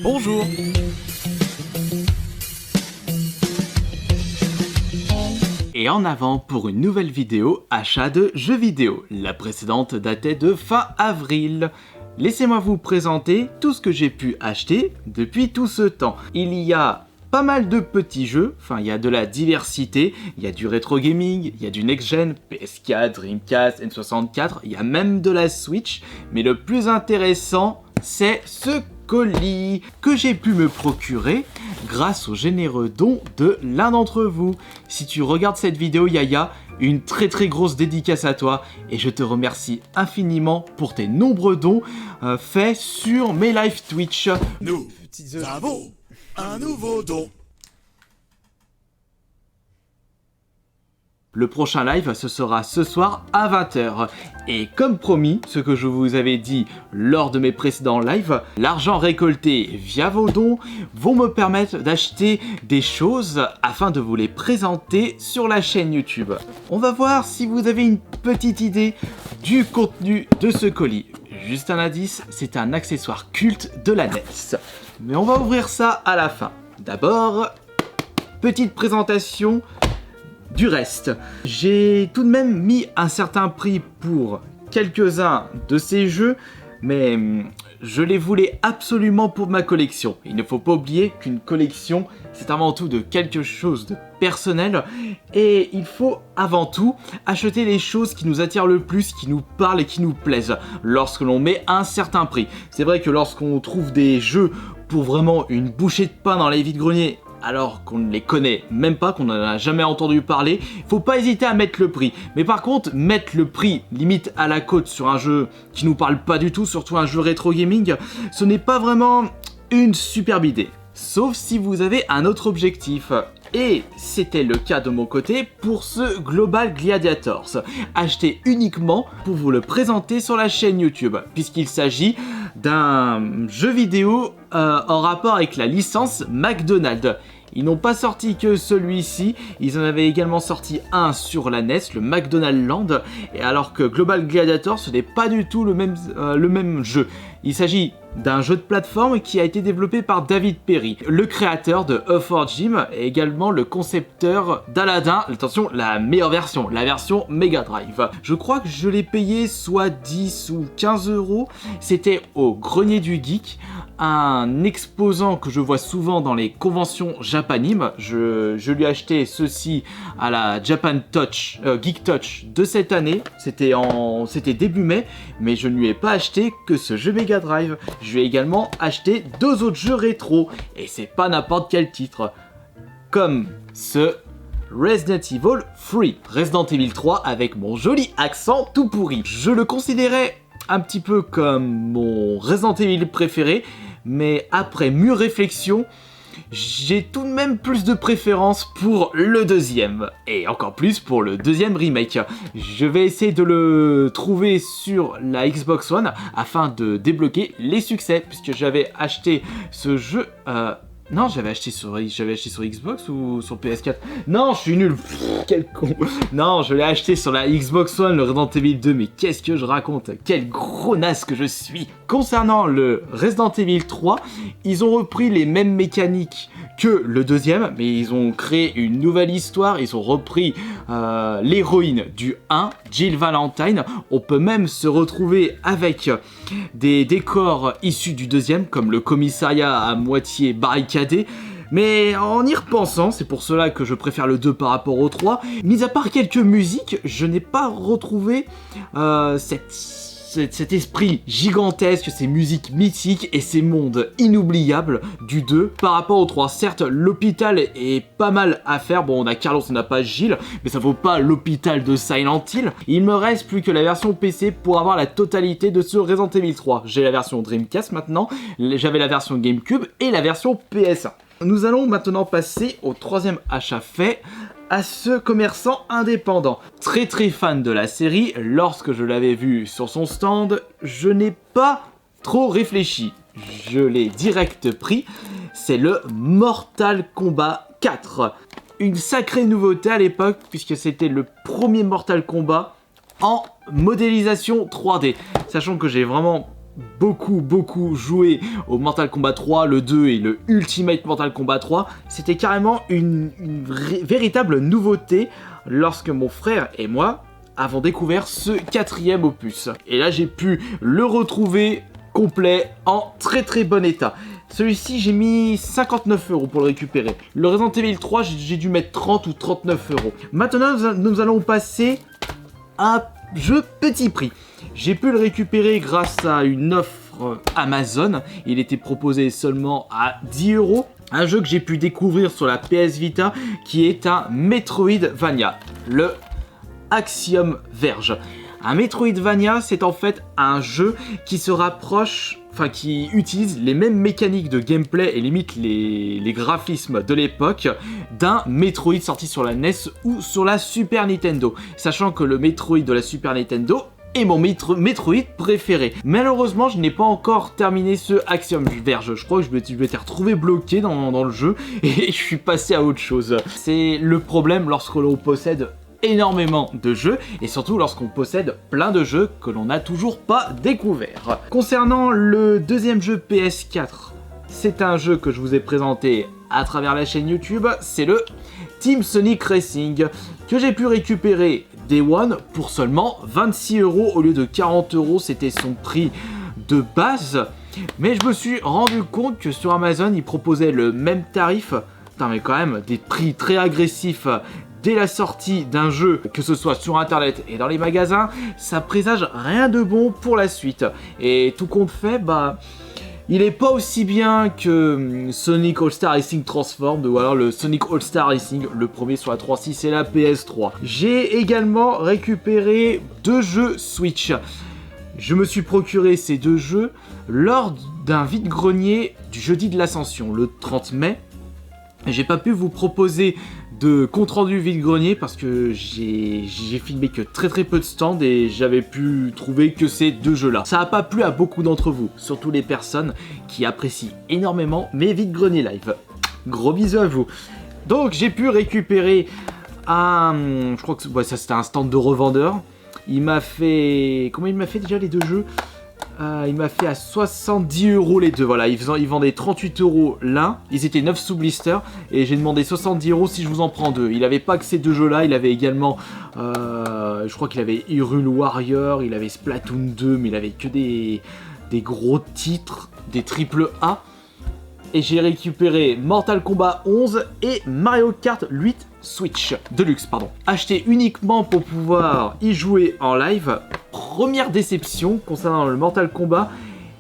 Bonjour. Et en avant pour une nouvelle vidéo achat de jeux vidéo. La précédente datait de fin avril. Laissez-moi vous présenter tout ce que j'ai pu acheter depuis tout ce temps. Il y a pas mal de petits jeux, enfin il y a de la diversité, il y a du rétro gaming, il y a du next-gen, PS4, Dreamcast, N64, il y a même de la Switch, mais le plus intéressant, c'est ce colis que j'ai pu me procurer grâce au généreux don de l'un d'entre vous. Si tu regardes cette vidéo, Yaya, une très grosse dédicace à toi et je te remercie infiniment pour tes nombreux dons faits sur mes live Twitch. Nous avons un nouveau don. Le prochain live, ce sera ce soir à 20h. Et comme promis, ce que je vous avais dit lors de mes précédents lives, l'argent récolté via vos dons vont me permettre d'acheter des choses afin de vous les présenter sur la chaîne YouTube. On va voir si vous avez une petite idée du contenu de ce colis. Juste un indice, c'est un accessoire culte de la NES. Mais on va ouvrir ça à la fin. D'abord, petite présentation du reste. J'ai tout de même mis un certain prix pour quelques-uns de ces jeux, mais je les voulais absolument pour ma collection. Il ne faut pas oublier qu'une collection, c'est avant tout de quelque chose de personnel, et il faut avant tout acheter les choses qui nous attirent le plus, qui nous parlent et qui nous plaisent, lorsque l'on met un certain prix. C'est vrai que lorsqu'on trouve des jeux pour vraiment une bouchée de pain dans les vides-greniers, alors qu'on ne les connaît même pas, qu'on n'en a jamais entendu parler, faut pas hésiter à mettre le prix. Mais par contre, mettre le prix limite à la côte sur un jeu qui nous parle pas du tout, surtout un jeu rétro gaming, ce n'est pas vraiment une superbe idée. Sauf si vous avez un autre objectif. Et c'était le cas de mon côté pour ce Global Gladiators, acheté uniquement pour vous le présenter sur la chaîne YouTube, puisqu'il s'agit d'un jeu vidéo en rapport avec la licence McDonald's. Ils n'ont pas sorti que celui-ci, ils en avaient également sorti un sur la NES, le McDonald's Land, et alors que Global Gladiator, ce n'est pas du tout le même jeu. Il s'agit d'un jeu de plateforme qui a été développé par David Perry, le créateur de Earthworm Jim et également le concepteur d'Aladdin, attention, la meilleure version, la version Mega Drive. Je crois que je l'ai payé soit 10 ou 15 euros, c'était au Grenier du Geek, un exposant que je vois souvent dans les conventions Japanime. Je lui ai acheté ceci à la Japan Touch, Geek Touch de cette année, c'était début mai, mais je ne lui ai pas acheté que ce jeu Mega Drive. Je lui ai également acheté 2 autres jeux rétro, et c'est pas n'importe quel titre, comme ce Resident Evil 3, Resident Evil 3 avec mon joli accent tout pourri. Je le considérais un petit peu comme mon Resident Evil préféré, mais après mûre réflexion, j'ai tout de même plus de préférence pour le deuxième, et encore plus pour le deuxième remake. Je vais essayer de le trouver sur la Xbox One afin de débloquer les succès, puisque j'avais acheté ce jeu... Non, j'avais acheté sur Xbox ou sur PS4. Non, je suis nul. Pff, quel con. Non, je l'ai acheté sur la Xbox One, le Resident Evil 2. Mais qu'est-ce que je raconte? Quel gros naze que je suis. Concernant le Resident Evil 3, ils ont repris les mêmes mécaniques que le deuxième, mais ils ont créé une nouvelle histoire. Ils ont repris l'héroïne du 1, Jill Valentine. On peut même se retrouver avec des décors issus du deuxième, comme le commissariat à moitié barricadé. Mais en y repensant, c'est pour cela que je préfère le 2 par rapport au 3, mis à part quelques musiques, je n'ai pas retrouvé cet esprit gigantesque, ces musiques mythiques et ces mondes inoubliables du 2 par rapport au 3. Certes, l'hôpital est pas mal à faire, bon on a Carlos, on n'a pas Gilles, mais ça vaut pas l'hôpital de Silent Hill. Il me reste plus que la version PC pour avoir la totalité de ce Resident Evil 3. J'ai la version Dreamcast maintenant, j'avais la version GameCube et la version PS1. Nous allons maintenant passer au troisième achat fait, à ce commerçant indépendant. Très fan de la série, lorsque je l'avais vu sur son stand, je n'ai pas trop réfléchi. Je l'ai direct pris, c'est le Mortal Kombat 4. Une sacrée nouveauté à l'époque, puisque c'était le premier Mortal Kombat en modélisation 3D. Sachant que j'ai vraiment beaucoup joué au Mortal Kombat 3, le 2 et le Ultimate Mortal Kombat 3, c'était carrément une véritable nouveauté lorsque mon frère et moi avons découvert ce 4e opus. Et là j'ai pu le retrouver complet en très bon état. Celui-ci j'ai mis 59 € pour le récupérer. Le Resident Evil 3 j'ai dû mettre 30 ou 39 €. Maintenant nous allons passer à un jeu petit prix. J'ai pu le récupérer grâce à une offre Amazon. Il était proposé seulement à 10 €. Un jeu que j'ai pu découvrir sur la PS Vita qui est un Metroidvania, le Axiom Verge. Un Metroidvania, c'est en fait un jeu qui se rapproche, enfin qui utilise les mêmes mécaniques de gameplay et limite les graphismes de l'époque d'un Metroid sorti sur la NES ou sur la Super Nintendo. Sachant que le Metroid de la Super Nintendo est mon Metroid préféré. Malheureusement, je n'ai pas encore terminé ce Axiom Verge. Je crois que je m'étais retrouvé bloqué dans le jeu et je suis passé à autre chose. C'est le problème lorsque l'on possède énormément de jeux et surtout lorsqu'on possède plein de jeux que l'on n'a toujours pas découvert. Concernant le deuxième jeu PS4, c'est un jeu que je vous ai présenté à travers la chaîne YouTube, c'est le Team Sonic Racing que j'ai pu récupérer Day One pour seulement 26 € au lieu de 40 €, c'était son prix de base. Mais je me suis rendu compte que sur Amazon, ils proposaient le même tarif, putain mais quand même des prix très agressifs dès la sortie d'un jeu, que ce soit sur internet et dans les magasins, ça présage rien de bon pour la suite. Et tout compte fait, bah, il est pas aussi bien que Sonic All-Star Racing Transformed ou alors le Sonic All-Star Racing, le premier sur la 3.6 et la PS3. J'ai également récupéré 2 jeux Switch. Je me suis procuré ces 2 jeux lors d'un vide-grenier du jeudi de l'Ascension, le 30 mai. J'ai pas pu vous proposer de compte rendu vide-grenier parce que j'ai filmé que très peu de stands et j'avais pu trouver que ces 2 jeux-là. Ça n'a pas plu à beaucoup d'entre vous, surtout les personnes qui apprécient énormément mes vide-greniers live. Gros bisous à vous. Donc j'ai pu récupérer un... Je crois que ouais, ça c'était un stand de revendeur. Il m'a fait... Comment il m'a fait déjà les 2 jeux? Il m'a fait à 70 € les 2, voilà, ils vendaient 38 € l'un, ils étaient 9 sous blister, et j'ai demandé 70 € si je vous en prends 2. Il avait pas que ces 2 jeux là, il avait également, je crois qu'il avait Hyrule Warrior, il avait Splatoon 2, mais il avait que des gros titres, des triple A. Et j'ai récupéré Mortal Kombat 11 et Mario Kart 8 Switch Deluxe, pardon. Acheté uniquement pour pouvoir y jouer en live. Première déception concernant le Mortal Kombat,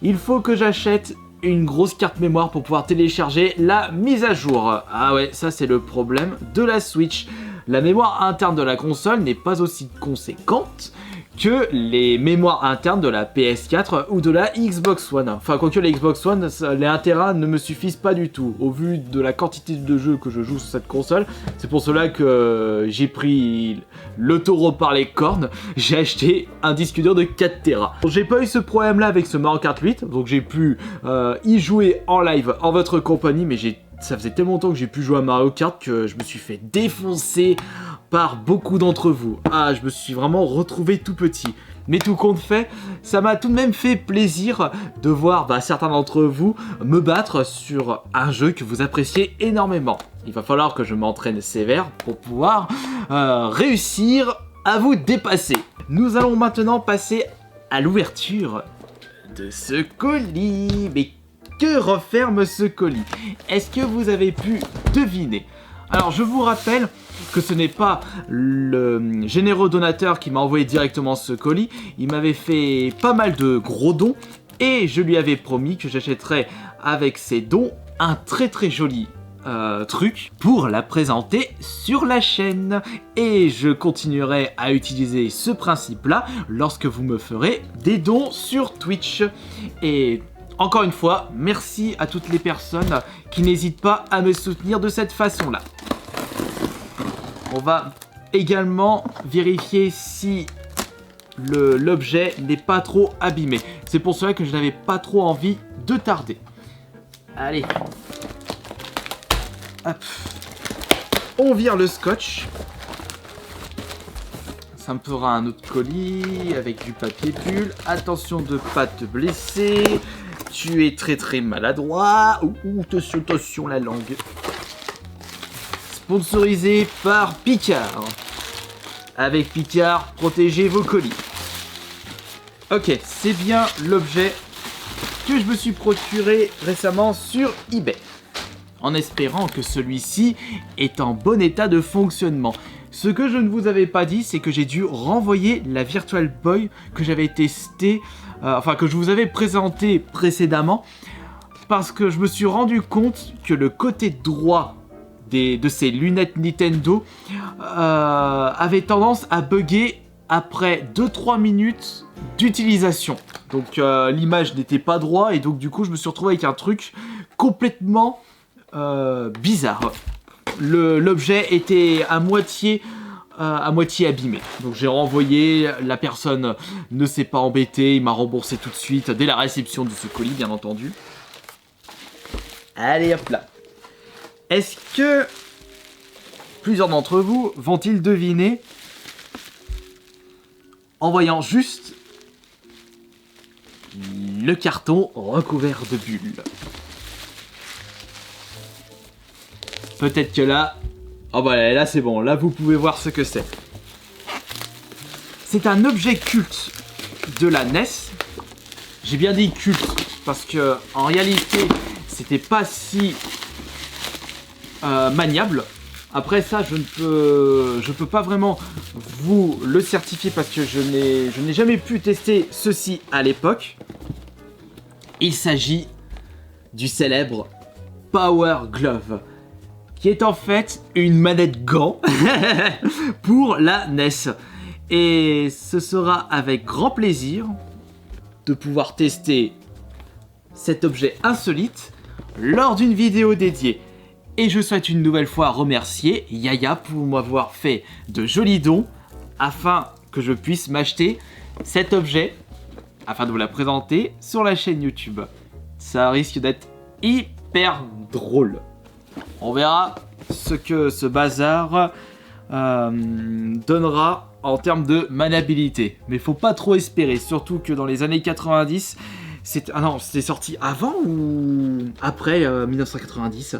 il faut que j'achète une grosse carte mémoire pour pouvoir télécharger la mise à jour. Ah ouais, ça c'est le problème de la Switch. La mémoire interne de la console n'est pas aussi conséquente que les mémoires internes de la PS4 ou de la Xbox One. Enfin, quoique la Xbox One, les 1 Tera ne me suffisent pas du tout. Au vu de la quantité de jeux que je joue sur cette console, c'est pour cela que j'ai pris le taureau par les cornes. J'ai acheté un disque dur de 4 Tera. J'ai pas eu ce problème-là avec ce Mario Kart 8, donc j'ai pu y jouer en live en votre compagnie, mais ça faisait tellement longtemps que j'ai pu jouer à Mario Kart que je me suis fait défoncer par beaucoup d'entre vous. Ah, je me suis vraiment retrouvé tout petit. Mais tout compte fait, ça m'a tout de même fait plaisir de voir certains d'entre vous me battre sur un jeu que vous appréciez énormément. Il va falloir que je m'entraîne sévère pour pouvoir réussir à vous dépasser. Nous allons maintenant passer à l'ouverture de ce colis. Mais que renferme ce colis? Est-ce que vous avez pu deviner? Alors je vous rappelle que ce n'est pas le généreux donateur qui m'a envoyé directement ce colis. Il m'avait fait pas mal de gros dons et je lui avais promis que j'achèterais avec ces dons un très joli truc pour la présenter sur la chaîne. Et je continuerai à utiliser ce principe-là lorsque vous me ferez des dons sur Twitch. Et encore une fois, merci à toutes les personnes qui n'hésitent pas à me soutenir de cette façon-là. On va également vérifier si l'objet n'est pas trop abîmé. C'est pour cela que je n'avais pas trop envie de tarder. Allez. Hop. On vire le scotch. ça me fera un autre colis avec du papier bulle. Attention de pas te blesser. Tu es très très maladroit. Attention la langue. Sponsorisé par Picard. Avec Picard, protégez vos colis. Ok, c'est bien l'objet que je me suis procuré récemment sur eBay. En espérant que celui-ci est en bon état de fonctionnement. Ce que je ne vous avais pas dit, c'est que j'ai dû renvoyer la Virtual Boy que j'avais testée, que je vous avais présentée précédemment, parce que je me suis rendu compte que le côté droit de ces lunettes Nintendo avait tendance à bugger après 2-3 minutes d'utilisation. Donc l'image n'était pas droite et donc du coup je me suis retrouvé avec un truc complètement bizarre. L'objet était à moitié abîmé. Donc j'ai renvoyé, la personne ne s'est pas embêtée, il m'a remboursé tout de suite dès la réception de ce colis bien entendu. Allez hop là. Est-ce que plusieurs d'entre vous vont-ils deviner en voyant juste le carton recouvert de bulles? Peut-être que là... Oh bah là c'est bon, là vous pouvez voir ce que c'est. C'est un objet culte de la NES. J'ai bien dit culte parce que en réalité c'était pas si maniable. Après ça je peux pas vraiment vous le certifier parce que je n'ai jamais pu tester ceci à l'époque. Il s'agit du célèbre Power Glove, qui est en fait une manette gant pour la NES. Et ce sera avec grand plaisir de pouvoir tester cet objet insolite lors d'une vidéo dédiée. Et je souhaite une nouvelle fois remercier Yaya pour m'avoir fait de jolis dons afin que je puisse m'acheter cet objet afin de vous la présenter sur la chaîne YouTube. Ça risque d'être hyper drôle. On verra ce que ce bazar donnera en termes de maniabilité. Mais faut pas trop espérer, surtout que dans les années 90, c'était sorti avant ou après 1990?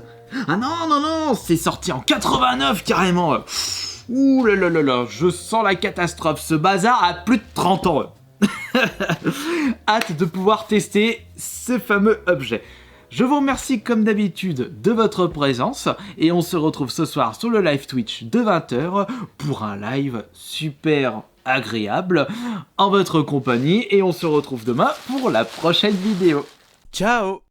Ah non, c'est sorti en 89 carrément. Ouh là là là là, je sens la catastrophe. Ce bazar a plus de 30 ans. Hâte de pouvoir tester ce fameux objet. Je vous remercie comme d'habitude de votre présence et on se retrouve ce soir sur le live Twitch de 20h pour un live super agréable en votre compagnie et on se retrouve demain pour la prochaine vidéo. Ciao!